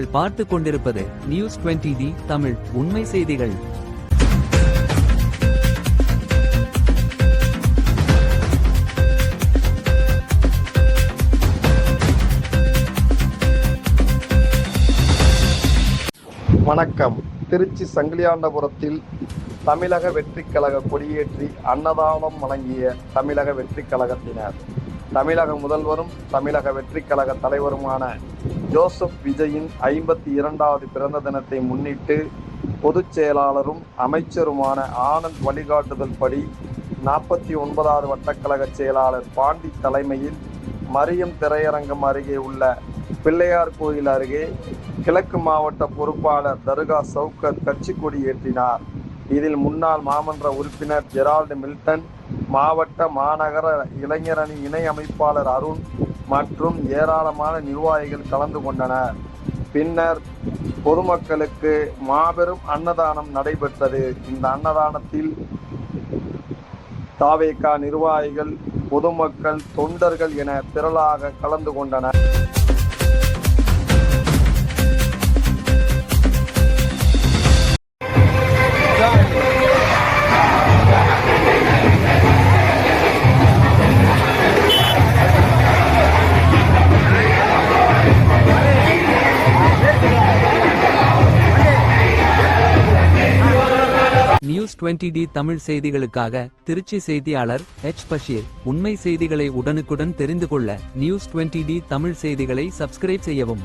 நீங்கள் பார்த்து கொண்டிருப்பது நியூஸ் 20D தமிழ் உண்மை செய்திகள். வணக்கம். திருச்சி சங்கிலியாண்டபுரத்தில் தமிழக வெற்றிக் கழக கொடியேற்றி அன்னதானம் வழங்கிய தமிழக வெற்றிக் கழகத்தினர். தமிழக முதல்வரும் தமிழக வெற்றிக் கழக தலைவருமான ஜோசப் விஜயின் 52வது பிறந்த தினத்தை முன்னிட்டு பொதுச் செயலாளரும் அமைச்சருமான ஆனந்த் வழிகாட்டுதல் படி 49வது வட்டக்கழக செயலாளர் பாண்டி தலைமையில் மரியம் திரையரங்கம் அருகே உள்ள பிள்ளையார் கோயில் அருகே கிழக்கு மாவட்ட பொறுப்பாளர் தர்கா சவுகத் கட்சி கொடி ஏற்றினார். இதில் முன்னாள் மாமன்ற உறுப்பினர் ஜெரால்டு மில்டன், மாவட்ட மாநகர இளைஞரணி இணை அமைப்பாளர் அருண் மற்றும் ஏராளமான நிர்வாகிகள் கலந்து கொண்டனர். பின்னர் பொதுமக்களுக்கு மாபெரும் அன்னதானம் நடைபெற்றது. இந்த அன்னதானத்தில் தாவேகா நிர்வாகிகள், பொதுமக்கள், தொண்டர்கள் என திரளாக கலந்து கொண்டனர். நியூஸ் 20D தமிழ் செய்திகளுக்காக திருச்சி செய்தியாளர் எச். பஷீர். உண்மை செய்திகளை உடனுக்குடன் தெரிந்து கொள்ள நியூஸ் 20D தமிழ் செய்திகளை சப்ஸ்கிரைப் செய்யவும்.